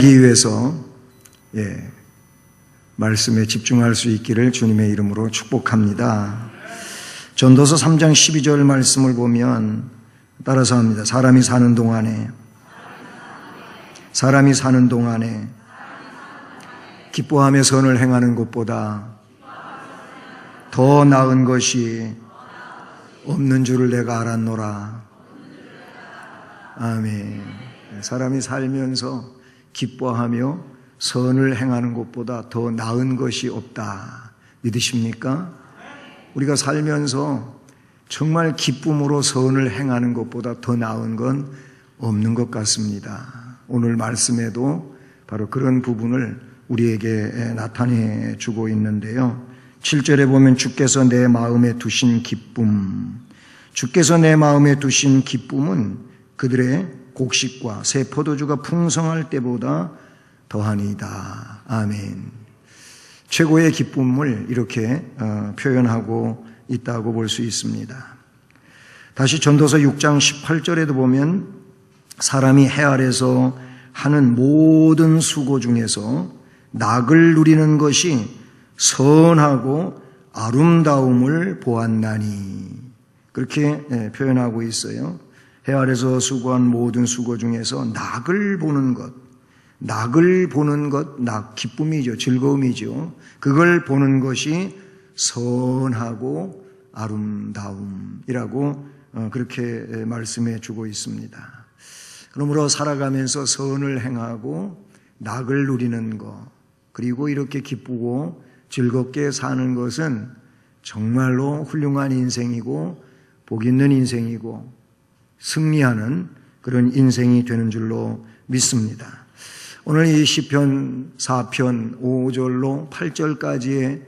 이 위해서 말씀에 집중할 수 있기를 주님의 이름으로 축복합니다. 전도서 3장 12절 말씀을 보면 따라서 합니다. 사람이 사는 동안에 기뻐하며 선을 행하는 것보다 더 나은 것이 없는 줄을 내가 알았노라. 아멘. 사람이 살면서 기뻐하며 선을 행하는 것보다 더 나은 것이 없다. 믿으십니까? 우리가 살면서 정말 기쁨으로 선을 행하는 것보다 더 나은 건 없는 것 같습니다. 오늘 말씀에도 바로 그런 부분을 우리에게 나타내 주고 있는데요. 7절에 보면 주께서 내 마음에 두신 기쁨. 주께서 내 마음에 두신 기쁨은 그들의 곡식과 새 포도주가 풍성할 때보다 더하니이다. 아멘. 최고의 기쁨을 이렇게 표현하고 있다고 볼 수 있습니다. 다시 전도서 6장 18절에도 보면 사람이 해 아래서 하는 모든 수고 중에서 낙을 누리는 것이 선하고 아름다움을 보았나니 그렇게 표현하고 있어요. 해 아래서 수고한 모든 수고 중에서 낙을 보는 것, 기쁨이죠. 즐거움이죠. 그걸 보는 것이 선하고 아름다움이라고 그렇게 말씀해 주고 있습니다. 그러므로 살아가면서 선을 행하고 낙을 누리는 것, 그리고 이렇게 기쁘고 즐겁게 사는 것은 정말로 훌륭한 인생이고 복 있는 인생이고 승리하는 그런 인생이 되는 줄로 믿습니다. 오늘 이 시편 4편 5절로 8절까지의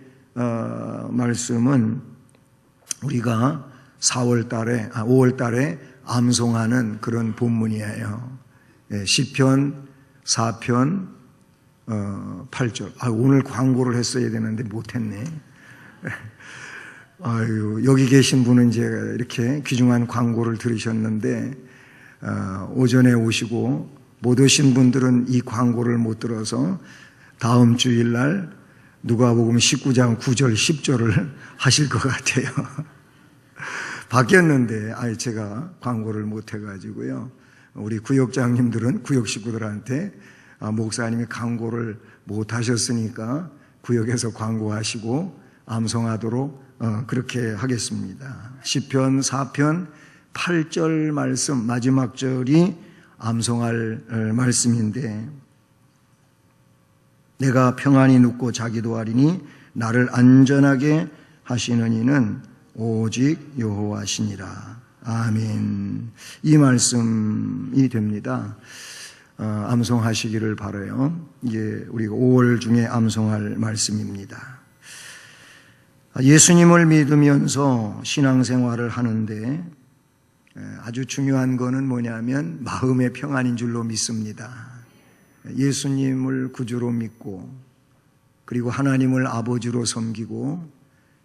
말씀은 우리가 5월 달에 암송하는 그런 본문이에요. 시편 4편 8절. 오늘 광고를 했어야 되는데 못했네. 여기 계신 분은 이제 이렇게 귀중한 광고를 들으셨는데 오전에 오시고 못 오신 분들은 이 광고를 못 들어서 다음 주일날 누가복음 19장 9절 10절을 하실 것 같아요. 바뀌었는데 제가 광고를 못 해가지고요. 우리 구역장님들은 구역 식구들한테 목사님이 광고를 못 하셨으니까 구역에서 광고하시고 암송하도록 그렇게 하겠습니다. 시편 4편 8절 말씀 마지막 절이 암송할 말씀인데 내가 평안히 눕고 자기도 하리니 나를 안전하게 하시는 이는 오직 여호와시니라. 아멘. 이 말씀이 됩니다. 암송하시기를 바라요. 이게 우리가 5월 중에 암송할 말씀입니다. 예수님을 믿으면서 신앙생활을 하는데 아주 중요한 거는 뭐냐면 마음의 평안인 줄로 믿습니다. 예수님을 구주로 믿고 그리고 하나님을 아버지로 섬기고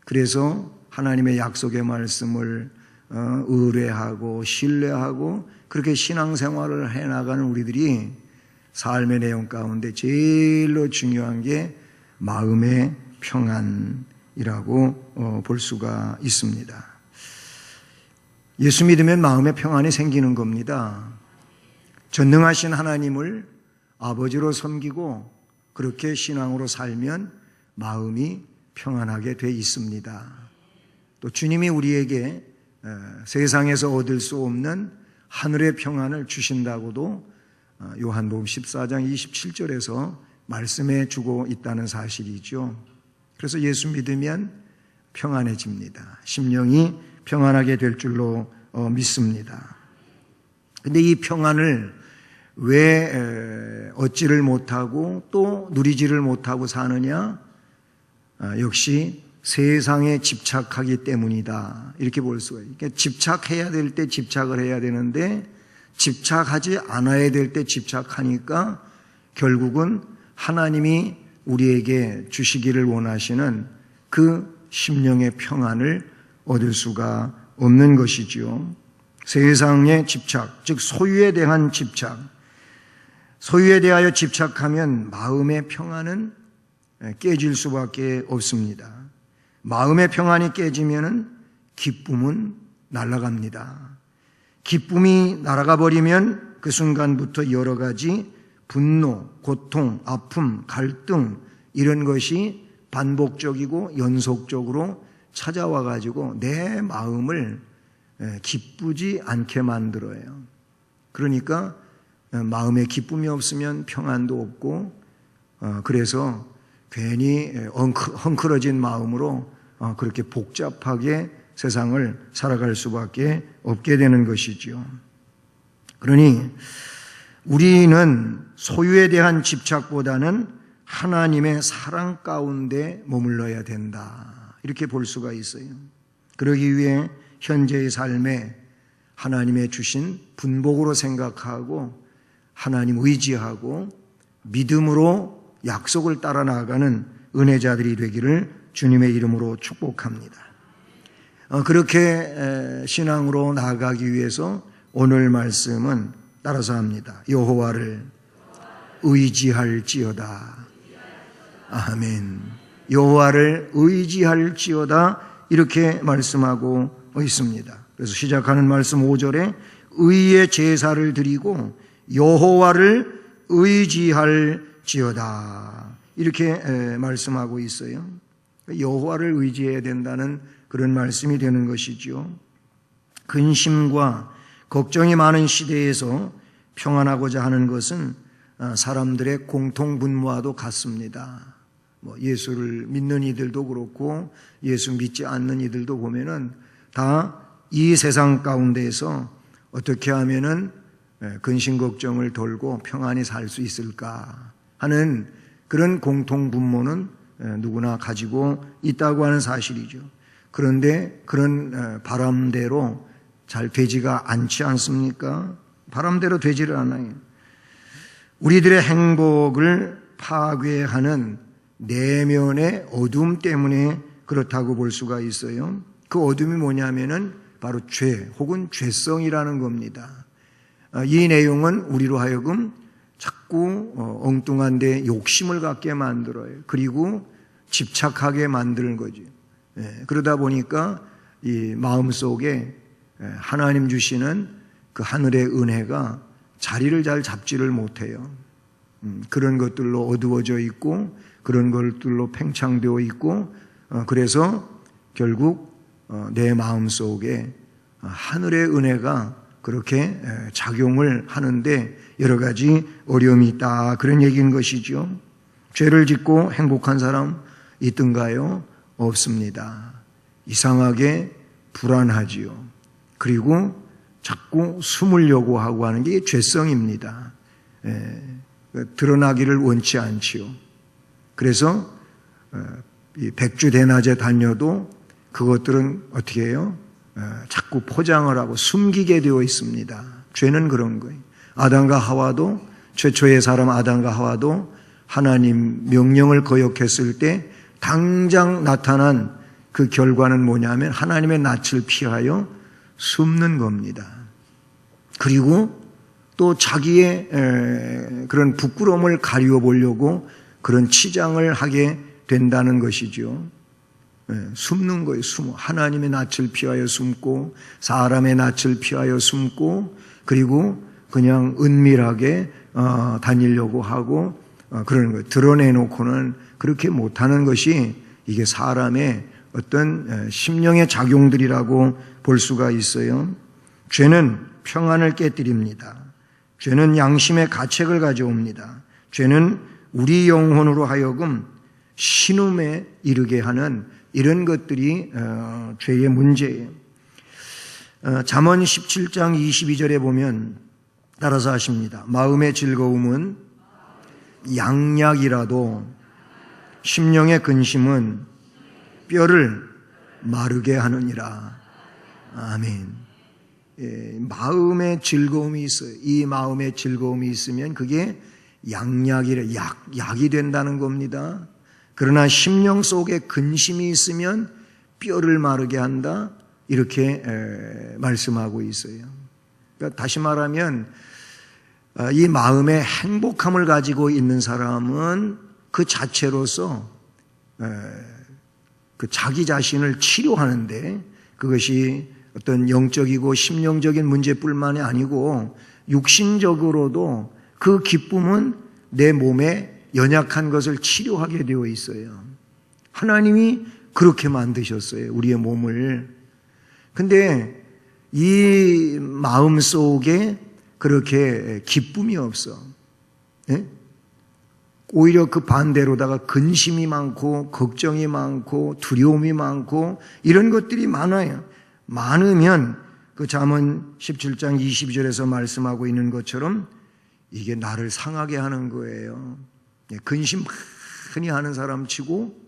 그래서 하나님의 약속의 말씀을 의뢰하고 신뢰하고 그렇게 신앙생활을 해나가는 우리들이 삶의 내용 가운데 제일로 중요한 게 마음의 평안이라고 볼 수가 있습니다. 예수 믿으면 마음의 평안이 생기는 겁니다. 전능하신 하나님을 아버지로 섬기고 그렇게 신앙으로 살면 마음이 평안하게 돼 있습니다. 또 주님이 우리에게 세상에서 얻을 수 없는 하늘의 평안을 주신다고도 요한복음 14장 27절에서 말씀해 주고 있다는 사실이죠. 그래서 예수 믿으면 평안해집니다. 심령이 평안하게 될 줄로 믿습니다. 근데 이 평안을 왜 얻지를 못하고 또 누리지를 못하고 사느냐? 역시 세상에 집착하기 때문이다. 이렇게 볼 수가 있어요. 그러니까 집착해야 될 때 집착을 해야 되는데 집착하지 않아야 될 때 집착하니까 결국은 하나님이 우리에게 주시기를 원하시는 그 심령의 평안을 얻을 수가 없는 것이지요. 세상의 집착, 즉 소유에 대한 집착, 소유에 대하여 집착하면 마음의 평안은 깨질 수밖에 없습니다. 마음의 평안이 깨지면 기쁨은 날아갑니다. 기쁨이 날아가 버리면 그 순간부터 여러 가지 분노, 고통, 아픔, 갈등 이런 것이 반복적이고 연속적으로 찾아와 가지고 내 마음을 기쁘지 않게 만들어요. 그러니까 마음에 기쁨이 없으면 평안도 없고, 그래서 괜히 헝클어진 마음으로 그렇게 복잡하게 세상을 살아갈 수밖에 없게 되는 것이지요. 그러니 우리는 소유에 대한 집착보다는 하나님의 사랑 가운데 머물러야 된다, 이렇게 볼 수가 있어요. 그러기 위해 현재의 삶에 하나님의 주신 분복으로 생각하고 하나님 의지하고 믿음으로 약속을 따라 나아가는 은혜자들이 되기를 주님의 이름으로 축복합니다. 그렇게 신앙으로 나아가기 위해서 오늘 말씀은 따라서 합니다. 여호와를 의지할지어다. 아멘. 여호와를 의지할지어다, 이렇게 말씀하고 있습니다. 그래서 시작하는 말씀 5절에 의의 제사를 드리고 여호와를 의지할지어다, 이렇게 말씀하고 있어요. 여호와를 의지해야 된다는 그런 말씀이 되는 것이죠. 근심과 걱정이 많은 시대에서 평안하고자 하는 것은 사람들의 공통분모와도 같습니다. 예수를 믿는 이들도 그렇고 예수 믿지 않는 이들도 보면은 다 이 세상 가운데에서 어떻게 하면은 근심 걱정을 덜고 평안히 살 수 있을까 하는 그런 공통분모는 누구나 가지고 있다고 하는 사실이죠. 그런데 그런 바람대로 잘 되지가 않지 않습니까? 바람대로 되지를 않아요. 우리들의 행복을 파괴하는 내면의 어둠 때문에 그렇다고 볼 수가 있어요. 그 어둠이 뭐냐면은 바로 죄 혹은 죄성이라는 겁니다. 이 내용은 우리로 하여금 자꾸 엉뚱한 데 욕심을 갖게 만들어요. 그리고 집착하게 만드는 거죠. 그러다 보니까 이 마음속에 하나님 주시는 그 하늘의 은혜가 자리를 잘 잡지를 못해요. 그런 것들로 어두워져 있고 그런 것들로 팽창되어 있고, 그래서 결국 내 마음속에 하늘의 은혜가 그렇게 작용을 하는데 여러 가지 어려움이 있다, 그런 얘기인 것이죠. 죄를 짓고 행복한 사람 있던가요? 없습니다. 이상하게 불안하지요. 그리고 자꾸 숨으려고 하고 하는 게 죄성입니다. 드러나기를 원치 않지요. 그래서 백주 대낮에 다녀도 그것들은 어떻게 해요? 자꾸 포장을 하고 숨기게 되어 있습니다. 죄는 그런 거예요. 아담과 하와도, 최초의 사람 아담과 하와도 하나님 명령을 거역했을 때 당장 나타난 그 결과는 뭐냐면 하나님의 낯을 피하여 숨는 겁니다. 그리고 또 자기의 그런 부끄러움을 가리워 보려고 그런 치장을 하게 된다는 것이죠. 숨는 거예요. 숨어. 하나님의 낯을 피하여 숨고 사람의 낯을 피하여 숨고, 그리고 그냥 은밀하게 다니려고 하고 그러는 거예요. 드러내놓고는 그렇게 못하는 것이 이게 사람의 어떤 심령의 작용들이라고 볼 수가 있어요. 죄는 평안을 깨뜨립니다. 죄는 양심의 가책을 가져옵니다. 죄는 우리 영혼으로 하여금 신음에 이르게 하는 이런 것들이 죄의 문제예요. 잠언 17장 22절에 보면 따라서 하십니다. 마음의 즐거움은 양약이라도 심령의 근심은 뼈를 마르게 하느니라. 아멘. 마음의 즐거움이 있어요. 이 마음의 즐거움이 있으면 그게 약이 된다는 겁니다. 그러나 심령 속에 근심이 있으면 뼈를 마르게 한다, 이렇게 말씀하고 있어요. 그러니까 다시 말하면 이 마음의 행복함을 가지고 있는 사람은 그 자체로서 그 자기 자신을 치료하는데, 그것이 어떤 영적이고 심령적인 문제뿐만이 아니고 육신적으로도 그 기쁨은 내 몸에 연약한 것을 치료하게 되어 있어요. 하나님이 그렇게 만드셨어요, 우리의 몸을. 근데 이 마음 속에 그렇게 기쁨이 없어. 예? 오히려 그 반대로다가 근심이 많고 걱정이 많고 두려움이 많고 이런 것들이 많아요. 많으면 그 잠언 17장 22절에서 말씀하고 있는 것처럼 이게 나를 상하게 하는 거예요. 근심 많이 하는 사람 치고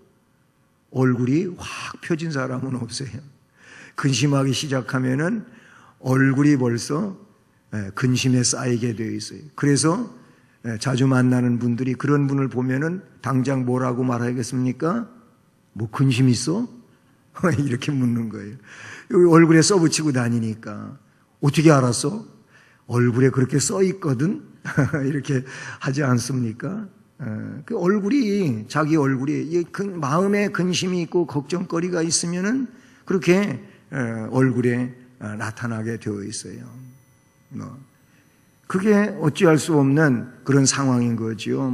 얼굴이 확 펴진 사람은 없어요. 근심하기 시작하면은 얼굴이 벌써 근심에 쌓이게 되어 있어요. 그래서 자주 만나는 분들이 그런 분을 보면은 당장 뭐라고 말하겠습니까? 뭐 근심 있어? 이렇게 묻는 거예요. 여기 얼굴에 써붙이고 다니니까. 어떻게 알았어? 얼굴에 그렇게 써 있거든? 이렇게 하지 않습니까? 그 얼굴이, 자기 얼굴이 마음에 근심이 있고 걱정거리가 있으면은 그렇게 얼굴에 나타나게 되어 있어요. 그게 어찌할 수 없는 그런 상황인 거죠.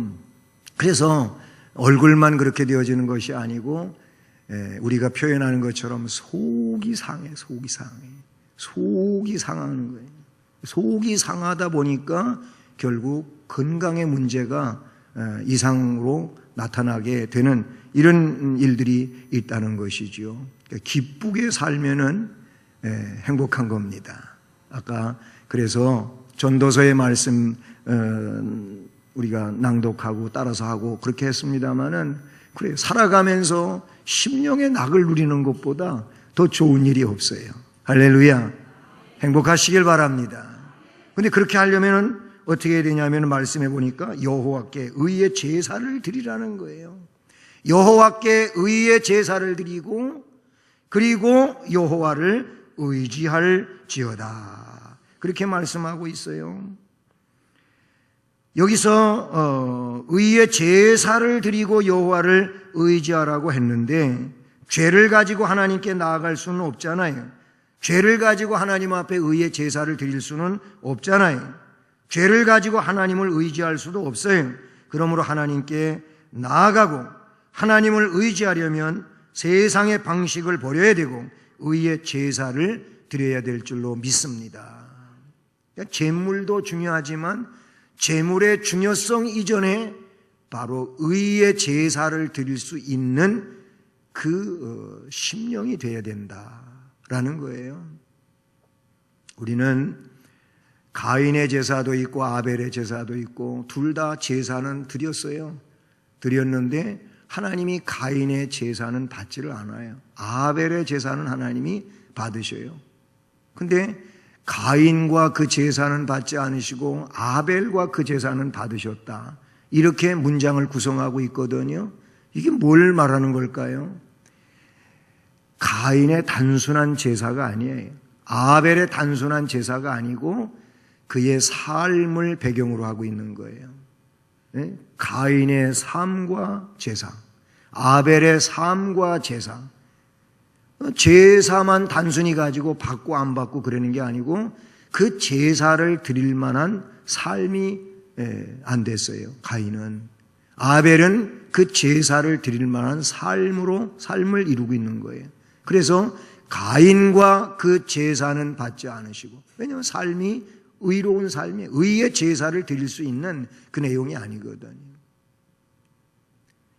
그래서 얼굴만 그렇게 되어지는 것이 아니고 우리가 표현하는 것처럼 속이 상해. 속이 상하는 거예요. 속이 상하다 보니까 결국 건강의 문제가 이상으로 나타나게 되는 이런 일들이 있다는 것이죠. 기쁘게 살면은 행복한 겁니다. 아까 그래서 전도서의 말씀 우리가 낭독하고 따라서 하고 그렇게 했습니다마는, 그래 살아가면서 심령의 낙을 누리는 것보다 더 좋은 일이 없어요. 할렐루야. 행복하시길 바랍니다. 근데 그렇게 하려면은 어떻게 해야 되냐면 말씀해 보니까 여호와께 의의 제사를 드리라는 거예요. 여호와께 의의 제사를 드리고 그리고 여호와를 의지할지어다. 그렇게 말씀하고 있어요. 여기서 의의 제사를 드리고 여호와를 의지하라고 했는데 죄를 가지고 하나님께 나아갈 수는 없잖아요. 죄를 가지고 하나님 앞에 의의 제사를 드릴 수는 없잖아요. 죄를 가지고 하나님을 의지할 수도 없어요. 그러므로 하나님께 나아가고 하나님을 의지하려면 세상의 방식을 버려야 되고 의의 제사를 드려야 될 줄로 믿습니다. 재물도 중요하지만 재물의 중요성 이전에 바로 의의 제사를 드릴 수 있는 그 심령이 되어야 된다라는 거예요. 우리는 가인의 제사도 있고 아벨의 제사도 있고 둘 다 제사는 드렸어요. 드렸는데 하나님이 가인의 제사는 받지를 않아요. 아벨의 제사는 하나님이 받으셔요. 근데 가인과 그 제사는 받지 않으시고 아벨과 그 제사는 받으셨다. 이렇게 문장을 구성하고 있거든요. 이게 뭘 말하는 걸까요? 가인의 단순한 제사가 아니에요. 아벨의 단순한 제사가 아니고 그의 삶을 배경으로 하고 있는 거예요. 가인의 삶과 제사, 아벨의 삶과 제사. 제사만 단순히 가지고 받고 안 받고 그러는 게 아니고 그 제사를 드릴 만한 삶이 안 됐어요. 가인은. 아벨은 그 제사를 드릴 만한 삶을 이루고 있는 거예요. 그래서 가인과 그 제사는 받지 않으시고, 왜냐하면 삶이 의로운 삶이 의의 제사를 드릴 수 있는 그 내용이 아니거든요.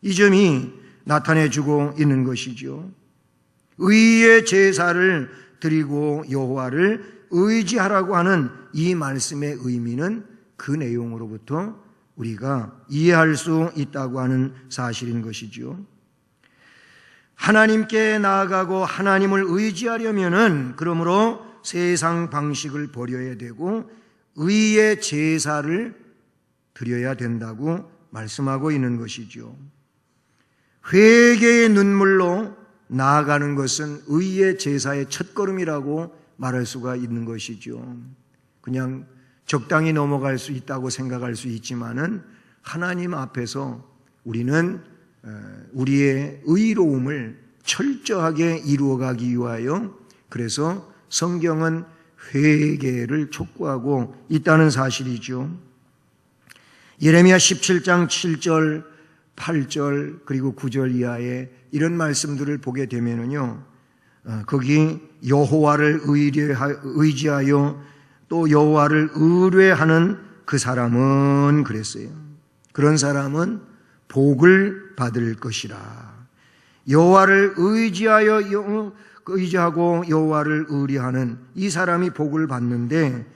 이 점이 나타내주고 있는 것이죠. 의의 제사를 드리고 여호와를 의지하라고 하는 이 말씀의 의미는 그 내용으로부터 우리가 이해할 수 있다고 하는 사실인 것이죠. 하나님께 나아가고 하나님을 의지하려면은 그러므로 세상 방식을 버려야 되고 의의 제사를 드려야 된다고 말씀하고 있는 것이죠. 회개의 눈물로 나아가는 것은 의의 제사의 첫걸음이라고 말할 수가 있는 것이죠. 그냥 적당히 넘어갈 수 있다고 생각할 수 있지만은 하나님 앞에서 우리는 우리의 의로움을 철저하게 이루어가기 위하여 그래서 성경은 회개를 촉구하고 있다는 사실이죠. 예레미야 17장 7절, 8절 그리고 9절 이하에 이런 말씀들을 보게 되면은요, 거기 여호와를 의지하여 또 여호와를 의뢰하는 그 사람은 그랬어요. 그런 사람은 복을 받을 것이라. 여호와를 의지하고 여호와를 의뢰하는 이 사람이 복을 받는데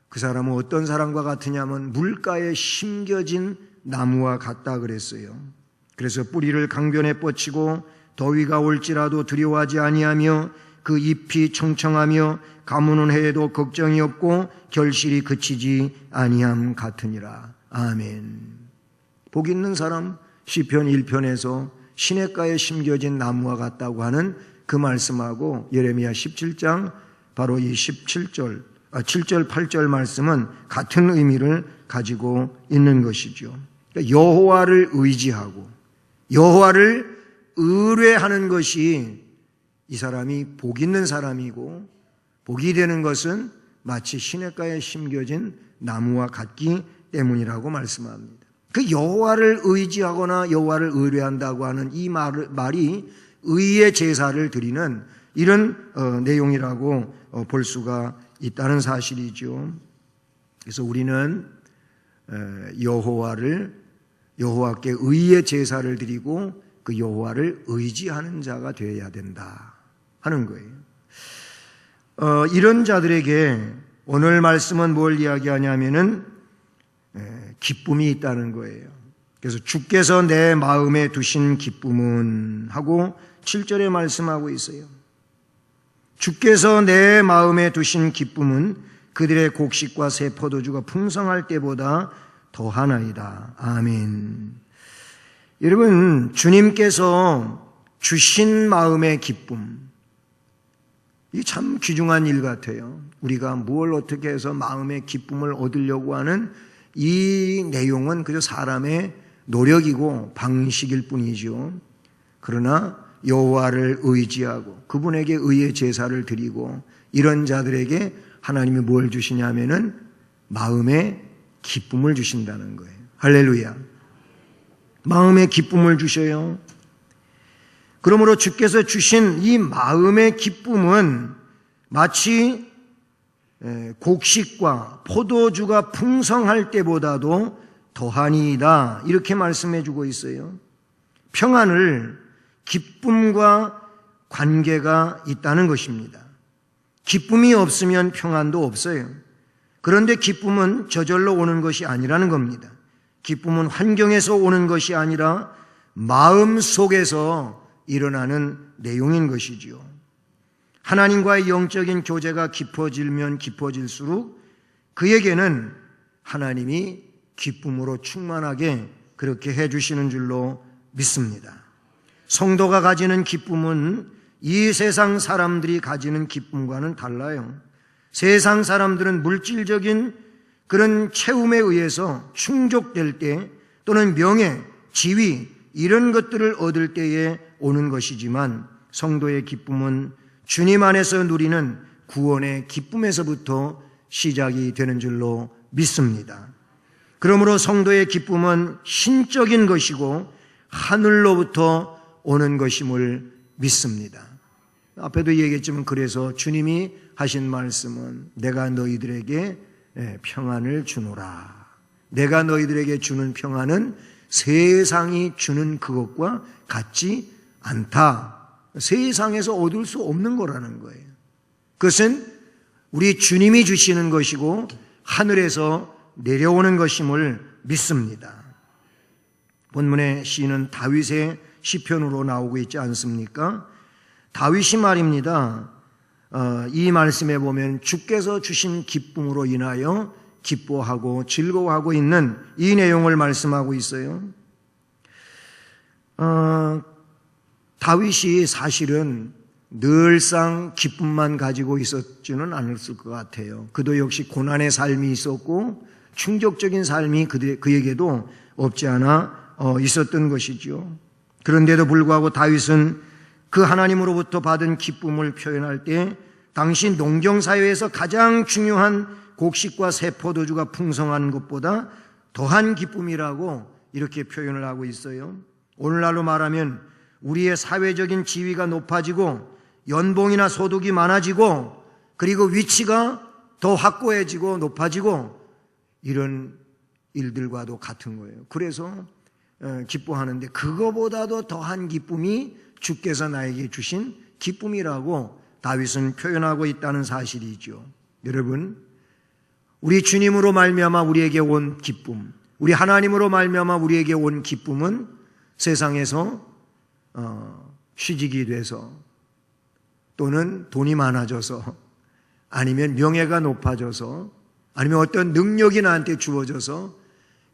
그 사람은 어떤 사람과 같으냐면 물가에 심겨진 나무와 같다 그랬어요. 그래서 뿌리를 강변에 뻗치고 더위가 올지라도 두려워하지 아니하며 그 잎이 청청하며 가무는 해에도 걱정이 없고 결실이 그치지 아니함 같으니라. 아멘. 복 있는 사람 시편 1편에서 시냇가에 심겨진 나무와 같다고 하는 그 말씀하고 예레미야 17장 바로 이 7절 8절 말씀은 같은 의미를 가지고 있는 것이죠. 그러니까 여호와를 의지하고 여호와를 의뢰하는 것이 이 사람이 복 있는 사람이고, 복이 되는 것은 마치 시냇가에 심겨진 나무와 같기 때문이라고 말씀합니다. 그 여호와를 의지하거나 여호와를 의뢰한다고 하는 이 말이 의의 제사를 드리는 이런 내용이라고 볼 수가 있다는 사실이죠. 그래서 우리는 여호와께 의의 제사를 드리고 그 여호와를 의지하는 자가 되어야 된다 하는 거예요. 이런 자들에게 오늘 말씀은 뭘 이야기하냐면은 기쁨이 있다는 거예요. 그래서 주께서 내 마음에 두신 기쁨은 하고 7절에 말씀하고 있어요. 주께서 내 마음에 두신 기쁨은 그들의 곡식과 새 포도주가 풍성할 때보다 더하나이다. 아멘. 여러분, 주님께서 주신 마음의 기쁨, 이게 참 귀중한 일 같아요. 우리가 뭘 어떻게 해서 마음의 기쁨을 얻으려고 하는 이 내용은 그저 사람의 노력이고 방식일 뿐이죠. 그러나 여호와를 의지하고 그분에게 의의 제사를 드리고 이런 자들에게 하나님이 뭘 주시냐면은 마음의 기쁨을 주신다는 거예요. 할렐루야. 마음의 기쁨을 주셔요. 그러므로 주께서 주신 이 마음의 기쁨은 마치 곡식과 포도주가 풍성할 때보다도 더하니이다 이렇게 말씀해 주고 있어요. 평안을 기쁨과 관계가 있다는 것입니다. 기쁨이 없으면 평안도 없어요. 그런데 기쁨은 저절로 오는 것이 아니라는 겁니다. 기쁨은 환경에서 오는 것이 아니라 마음 속에서 일어나는 내용인 것이지요. 하나님과의 영적인 교제가 깊어지면 깊어질수록 그에게는 하나님이 기쁨으로 충만하게 그렇게 해주시는 줄로 믿습니다. 성도가 가지는 기쁨은 이 세상 사람들이 가지는 기쁨과는 달라요. 세상 사람들은 물질적인 그런 채움에 의해서 충족될 때 또는 명예, 지위 이런 것들을 얻을 때에 오는 것이지만 성도의 기쁨은 주님 안에서 누리는 구원의 기쁨에서부터 시작이 되는 줄로 믿습니다. 그러므로 성도의 기쁨은 신적인 것이고 하늘로부터 오는 것임을 믿습니다. 앞에도 얘기했지만 그래서 주님이 하신 말씀은 내가 너희들에게 평안을 주노라. 내가 너희들에게 주는 평안은 세상이 주는 그것과 같지 않다. 세상에서 얻을 수 없는 거라는 거예요. 그것은 우리 주님이 주시는 것이고 하늘에서 내려오는 것임을 믿습니다. 본문의 시는 다윗의 시편으로 나오고 있지 않습니까? 다윗이 말입니다. 이 말씀에 보면 주께서 주신 기쁨으로 인하여 기뻐하고 즐거워하고 있는 이 내용을 말씀하고 있어요. 다윗이 사실은 늘상 기쁨만 가지고 있었지는 않았을 것 같아요. 그도 역시 고난의 삶이 있었고 충격적인 삶이 그에게도 없지 않아 있었던 것이죠. 그런데도 불구하고 다윗은 그 하나님으로부터 받은 기쁨을 표현할 때 당시 농경사회에서 가장 중요한 곡식과 새 포도주가 풍성한 것보다 더한 기쁨이라고 이렇게 표현을 하고 있어요. 오늘날로 말하면 우리의 사회적인 지위가 높아지고 연봉이나 소득이 많아지고 그리고 위치가 더 확고해지고 높아지고 이런 일들과도 같은 거예요. 그래서 기뻐하는데 그거보다도 더한 기쁨이 주께서 나에게 주신 기쁨이라고 다윗은 표현하고 있다는 사실이죠. 여러분, 우리 주님으로 말미암아 우리에게 온 기쁨, 우리 하나님으로 말미암아 우리에게 온 기쁨은 세상에서 취직이 돼서 또는 돈이 많아져서 아니면 명예가 높아져서 아니면 어떤 능력이 나한테 주어져서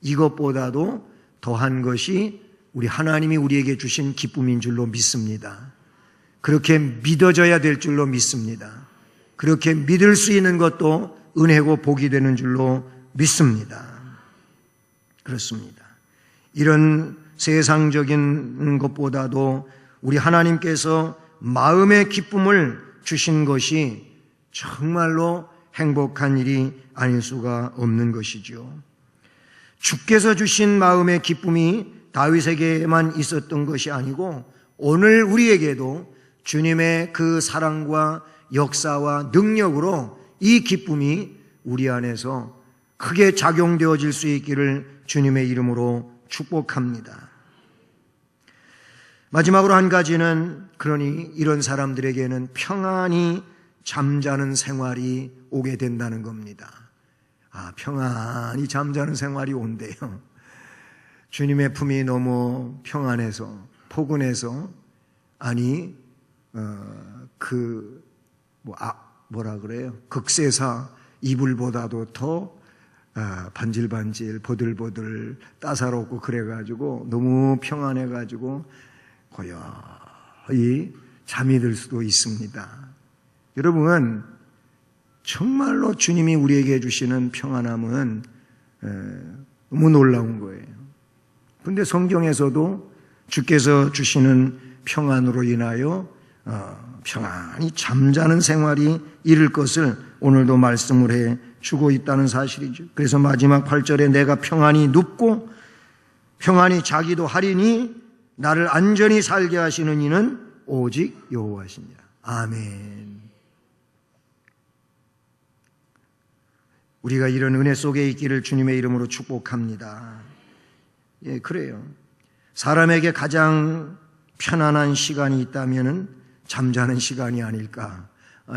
이것보다도 더한 것이 우리 하나님이 우리에게 주신 기쁨인 줄로 믿습니다. 그렇게 믿어져야 될 줄로 믿습니다. 그렇게 믿을 수 있는 것도 은혜고 복이 되는 줄로 믿습니다. 그렇습니다. 이런 세상적인 것보다도 우리 하나님께서 마음의 기쁨을 주신 것이 정말로 행복한 일이 아닐 수가 없는 것이죠. 주께서 주신 마음의 기쁨이 다윗에게만 있었던 것이 아니고 오늘 우리에게도 주님의 그 사랑과 역사와 능력으로 이 기쁨이 우리 안에서 크게 작용되어질 수 있기를 주님의 이름으로 축복합니다. 마지막으로 한 가지는 그러니 이런 사람들에게는 평안히 잠자는 생활이 오게 된다는 겁니다. 평안히 잠자는 생활이 온대요. 주님의 품이 너무 평안해서 포근해서 뭐라 그래요? 극세사 이불보다도 더 반질반질 보들보들 따사롭고 그래가지고 너무 평안해가지고 고요히 잠이 들 수도 있습니다. 여러분, 정말로 주님이 우리에게 주시는 평안함은 너무 놀라운 거예요. 그런데 성경에서도 주께서 주시는 평안으로 인하여 평안히 잠자는 생활이 이를 것을 오늘도 말씀을 해 주고 있다는 사실이죠. 그래서 마지막 8절에 내가 평안히 눕고 평안히 자기도 하리니 나를 안전히 살게 하시는 이는 오직 여호와시니라. 아멘. 우리가 이런 은혜 속에 있기를 주님의 이름으로 축복합니다. 예, 그래요. 사람에게 가장 편안한 시간이 있다면 잠자는 시간이 아닐까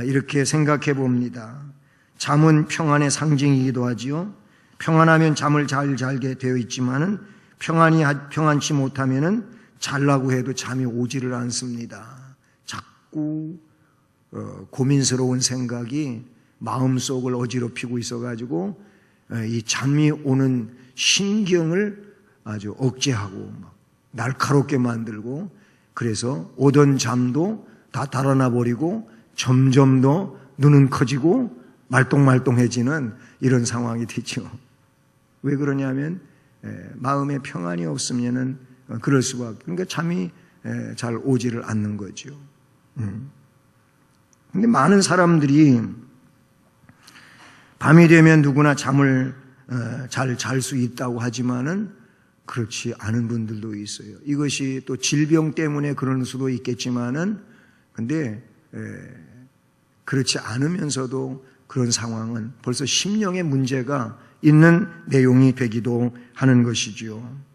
이렇게 생각해 봅니다. 잠은 평안의 상징이기도 하지요. 평안하면 잠을 잘 자게 되어 있지만은 평안치 못하면은 자려고 해도 잠이 오지를 않습니다. 자꾸 고민스러운 생각이 마음속을 어지럽히고 있어가지고 이 잠이 오는 신경을 아주 억제하고 날카롭게 만들고 그래서 오던 잠도 다 달아나 버리고 점점 더 눈은 커지고 말똥말똥해지는 이런 상황이 되죠. 왜 그러냐면 마음에 평안이 없으면은 그럴 수가 없고 그러니까 잠이 잘 오지를 않는 거죠. 근데 많은 사람들이 밤이 되면 누구나 잠을 잘 잘 수 있다고 하지만은 그렇지 않은 분들도 있어요. 이것이 또 질병 때문에 그럴 수도 있겠지만은 근데 그렇지 않으면서도 그런 상황은 벌써 심령의 문제가 있는 내용이 되기도 하는 것이지요.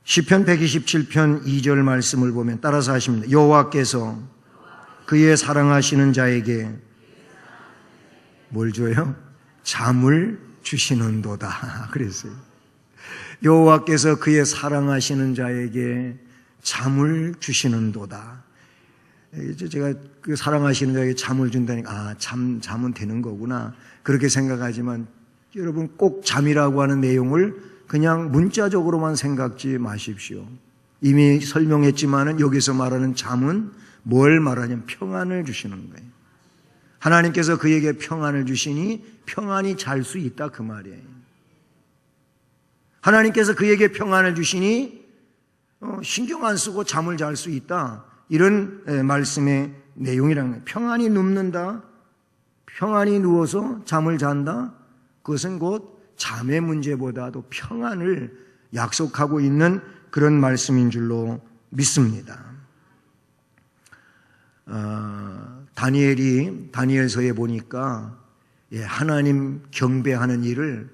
시편 127편 2절 말씀을 보면 따라서 하십니다. 여호와께서 그의 사랑하시는 자에게 뭘 줘요? 잠을 주시는도다 그랬어요. 여호와께서 그의 사랑하시는 자에게 잠을 주시는도다. 제가 그 사랑하시는 자에게 잠을 준다니까 잠은 되는 거구나 그렇게 생각하지만 여러분 꼭 잠이라고 하는 내용을 그냥 문자적으로만 생각지 마십시오. 이미 설명했지만은 여기서 말하는 잠은 뭘 말하냐면 평안을 주시는 거예요. 하나님께서 그에게 평안을 주시니 평안히 잘 수 있다 그 말이에요. 하나님께서 그에게 평안을 주시니 신경 안 쓰고 잠을 잘 수 있다. 이런 말씀의 내용이라는 거예요. 평안히 눕는다. 평안히 누워서 잠을 잔다. 그것은 곧 잠의 문제보다도 평안을 약속하고 있는 그런 말씀인 줄로 믿습니다. 다니엘이 다니엘서에 보니까 하나님 경배하는 일을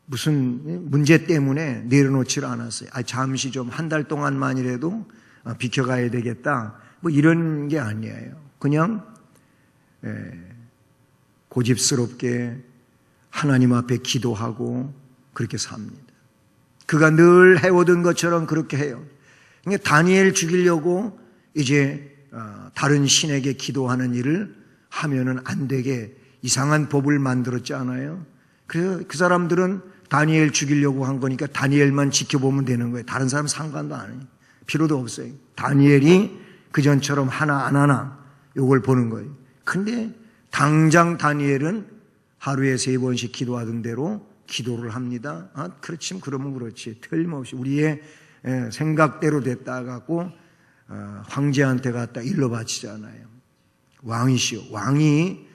무슨 문제 때문에 내려놓지를 않았어요. 잠시 좀 한 달 동안만이라도 비켜가야 되겠다. 이런 게 아니에요. 그냥 고집스럽게 하나님 앞에 기도하고 그렇게 삽니다. 그가 늘 해오던 것처럼 그렇게 해요. 그러니까 다니엘 죽이려고 이제 다른 신에게 기도하는 일을 하면은 안 되게 이상한 법을 만들었지 않아요? 그래서 그 사람들은 다니엘 죽이려고 한 거니까 다니엘만 지켜보면 되는 거예요. 다른 사람 상관도 안 해요. 필요도 없어요. 다니엘이 그전처럼 하나 안 하나 이걸 보는 거예요. 근데 당장 다니엘은 하루에 3번씩 기도하던 대로 기도를 합니다. 그렇지, 그러면 그렇지. 틀림없이 우리의 생각대로 됐다 갖고 황제한테 갔다 일러 바치잖아요. 왕이시오. 왕이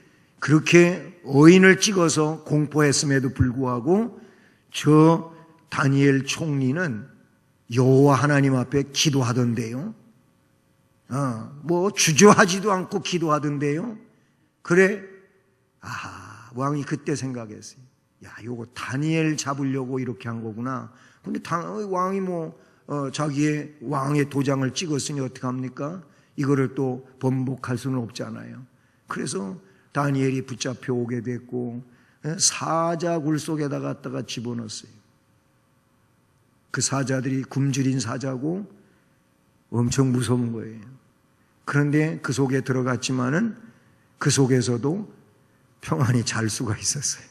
그렇게 어인을 찍어서 공포했음에도 불구하고 저 다니엘 총리는 여호와 하나님 앞에 기도하던데요. 주저하지도 않고 기도하던데요. 그래, 왕이 그때 생각했어요. 요거 다니엘 잡으려고 이렇게 한 거구나. 근데 왕이 자기의 왕의 도장을 찍었으니 어떡합니까? 이거를 또 번복할 수는 없잖아요. 그래서 다니엘이 붙잡혀 오게 됐고 사자굴 속에다 갖다가 집어넣었어요. 그 사자들이 굶주린 사자고 엄청 무서운 거예요. 그런데 그 속에 들어갔지만은 그 속에서도 평안히 잘 수가 있었어요.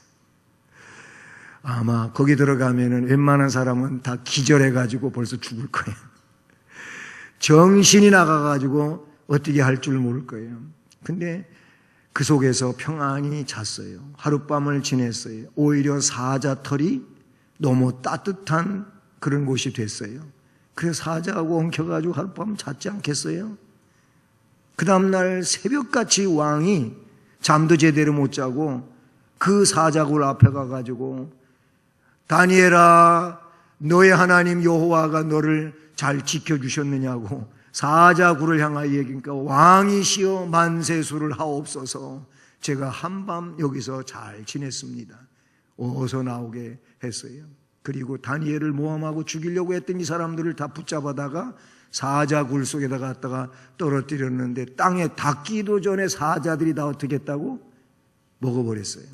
아마 거기 들어가면은 웬만한 사람은 다 기절해가지고 벌써 죽을 거예요. 정신이 나가가지고 어떻게 할 줄 모를 거예요. 근데 그 속에서 평안히 잤어요. 하룻밤을 지냈어요. 오히려 사자털이 너무 따뜻한 그런 곳이 됐어요. 그래서 사자하고 엉켜가지고 하룻밤 잤지 않겠어요? 그 다음날 새벽같이 왕이 잠도 제대로 못 자고 그 사자굴 앞에 가가지고 다니엘아, 너의 하나님 여호와가 너를 잘 지켜주셨느냐고 사자굴을 향하여 얘기하니까 왕이시여 만세수를 하옵소서. 제가 한밤 여기서 잘 지냈습니다. 어서 나오게 했어요. 그리고 다니엘을 모함하고 죽이려고 했던 이 사람들을 다 붙잡아다가 사자굴 속에다 갖다가 떨어뜨렸는데 땅에 닿기도 전에 사자들이 다 어떻게 했다고? 먹어버렸어요.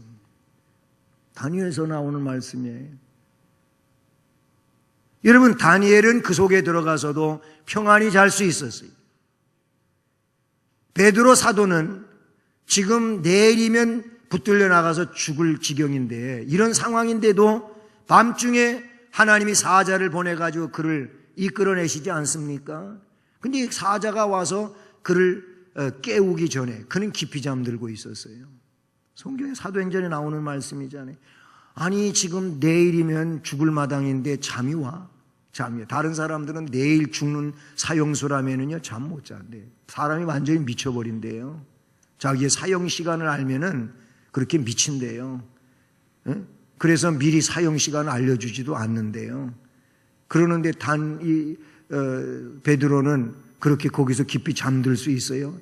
다니엘에서 나오는 말씀이에요. 여러분, 다니엘은 그 속에 들어가서도 평안히 잘 수 있었어요. 베드로 사도는 지금 내일이면 붙들려 나가서 죽을 지경인데, 이런 상황인데도 밤중에 하나님이 사자를 보내가지고 그를 이끌어내시지 않습니까? 근데 사자가 와서 그를 깨우기 전에 그는 깊이 잠들고 있었어요. 성경의 사도행전에 나오는 말씀이잖아요. 아니 지금 내일이면 죽을 마당인데 잠이 와? 잠이. 다른 사람들은 내일 죽는 사형수라면은요 잠 못 잔대요. 사람이 완전히 미쳐버린대요. 자기의 사형 시간을 알면은 그렇게 미친대요. 그래서 미리 사형 시간을 알려주지도 않는데요. 그러는데 베드로는 그렇게 거기서 깊이 잠들 수 있어요?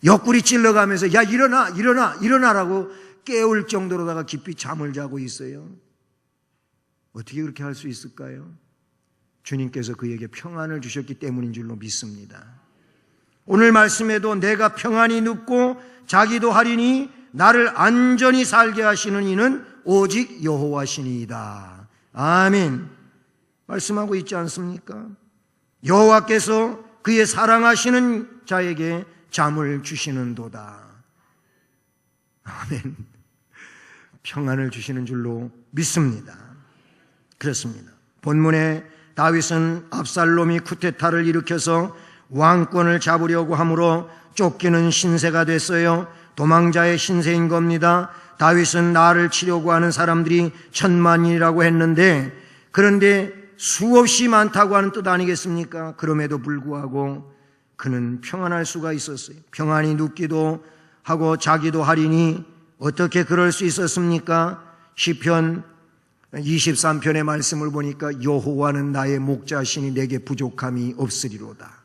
옆구리 찔러가면서 야 일어나 일어나 일어나라고 깨울 정도로다가 깊이 잠을 자고 있어요. 어떻게 그렇게 할 수 있을까요? 주님께서 그에게 평안을 주셨기 때문인 줄로 믿습니다. 오늘 말씀에도 내가 평안히 눕고 자기도 하리니 나를 안전히 살게 하시는 이는 오직 여호와시니이다. 아멘. 말씀하고 있지 않습니까? 여호와께서 그의 사랑하시는 자에게 잠을 주시는도다. 아멘. 평안을 주시는 줄로 믿습니다. 그렇습니다. 본문에 다윗은 압살롬이 쿠데타를 일으켜서 왕권을 잡으려고 함으로 쫓기는 신세가 됐어요. 도망자의 신세인 겁니다. 다윗은 나를 치려고 하는 사람들이 1000만이라고 했는데, 그런데 수없이 많다고 하는 뜻 아니겠습니까? 그럼에도 불구하고 그는 평안할 수가 있었어요. 평안히 눕기도 하고 자기도 하리니 어떻게 그럴 수 있었습니까? 시편 23편의 말씀을 보니까 여호와는 나의 목자시니 내게 부족함이 없으리로다.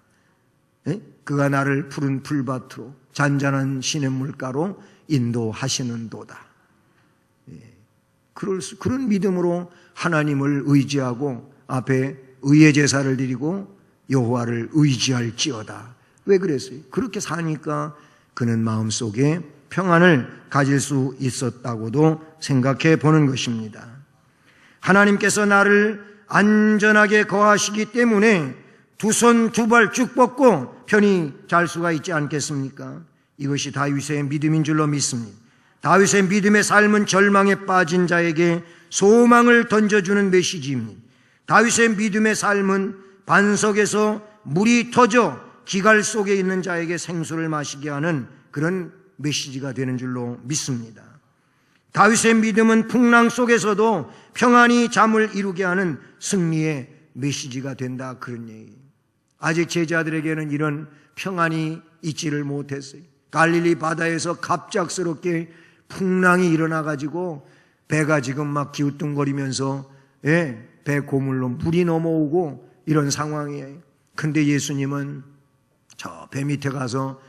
그가 나를 푸른 풀밭으로 잔잔한 시냇물가로 인도하시는도다. 그런 믿음으로 하나님을 의지하고 앞에 의의 제사를 드리고 여호와를 의지할지어다. 왜 그랬어요? 그렇게 사니까 그는 마음속에 평안을 가질 수 있었다고도 생각해 보는 것입니다. 하나님께서 나를 안전하게 거하시기 때문에 두 손 두 발 쭉 뻗고 편히 잘 수가 있지 않겠습니까? 이것이 다윗의 믿음인 줄로 믿습니다. 다윗의 믿음의 삶은 절망에 빠진 자에게 소망을 던져주는 메시지입니다. 다윗의 믿음의 삶은 반석에서 물이 터져 기갈 속에 있는 자에게 생수를 마시게 하는 그런 메시지가 되는 줄로 믿습니다. 다윗의 믿음은 풍랑 속에서도 평안히 잠을 이루게 하는 승리의 메시지가 된다, 그런 얘기. 아직 제자들에게는 이런 평안이 있지를 못했어요. 갈릴리 바다에서 갑작스럽게 풍랑이 일어나가지고 배가 지금 막 기우뚱거리면서 배 고물로 물이 넘어오고 이런 상황이에요. 근데 예수님은 저 배 밑에 가서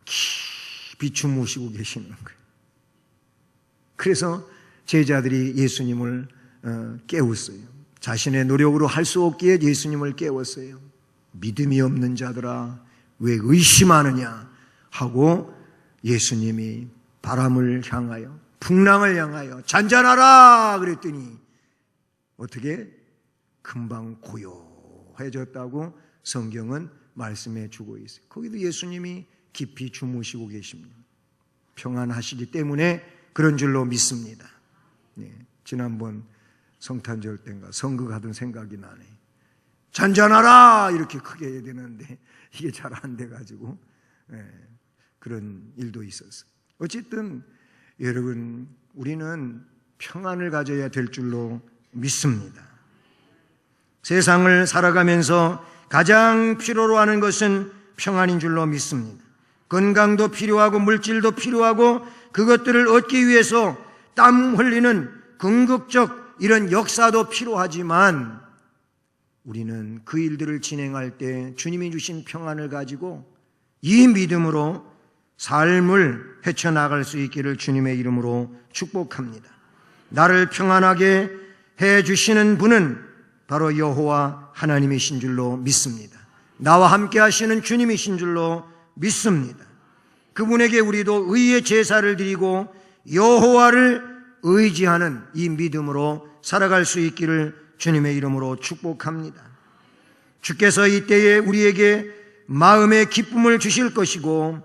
깊이 주무시고 계시는 거예요. 그래서 제자들이 예수님을 깨웠어요. 자신의 노력으로 할 수 없기에 예수님을 깨웠어요. 믿음이 없는 자들아 왜 의심하느냐 하고 예수님이 바람을 향하여 풍랑을 향하여 잔잔하라 그랬더니 어떻게 금방 고요해졌다고 성경은 말씀해 주고 있어요. 거기도 예수님이 깊이 주무시고 계십니다. 평안하시기 때문에 그런 줄로 믿습니다. 지난번 성탄절 때인가 성극하던 생각이 나네. 잔잔하라 이렇게 크게 해야 되는데 이게 잘 안 돼가지고 그런 일도 있었어요. 어쨌든 여러분, 우리는 평안을 가져야 될 줄로 믿습니다. 세상을 살아가면서 가장 필요로 하는 것은 평안인 줄로 믿습니다. 건강도 필요하고 물질도 필요하고 그것들을 얻기 위해서 땀 흘리는 궁극적 이런 역사도 필요하지만 우리는 그 일들을 진행할 때 주님이 주신 평안을 가지고 이 믿음으로 삶을 헤쳐나갈 수 있기를 주님의 이름으로 축복합니다. 나를 평안하게 해주시는 분은 바로 여호와 하나님이신 줄로 믿습니다. 나와 함께 하시는 주님이신 줄로 믿습니다. 그분에게 우리도 의의 제사를 드리고 여호와를 의지하는 이 믿음으로 살아갈 수 있기를 주님의 이름으로 축복합니다. 주께서 이때에 우리에게 마음의 기쁨을 주실 것이고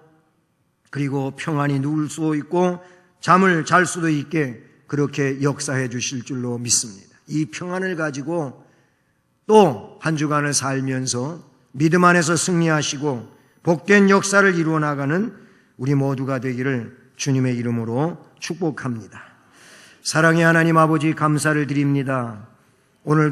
그리고 평안히 누울 수 있고 잠을 잘 수도 있게 그렇게 역사해 주실 줄로 믿습니다. 이 평안을 가지고 또 한 주간을 살면서 믿음 안에서 승리하시고 복된 역사를 이루어 나가는 우리 모두가 되기를 주님의 이름으로 축복합니다. 사랑의 하나님 아버지, 감사를 드립니다. 오늘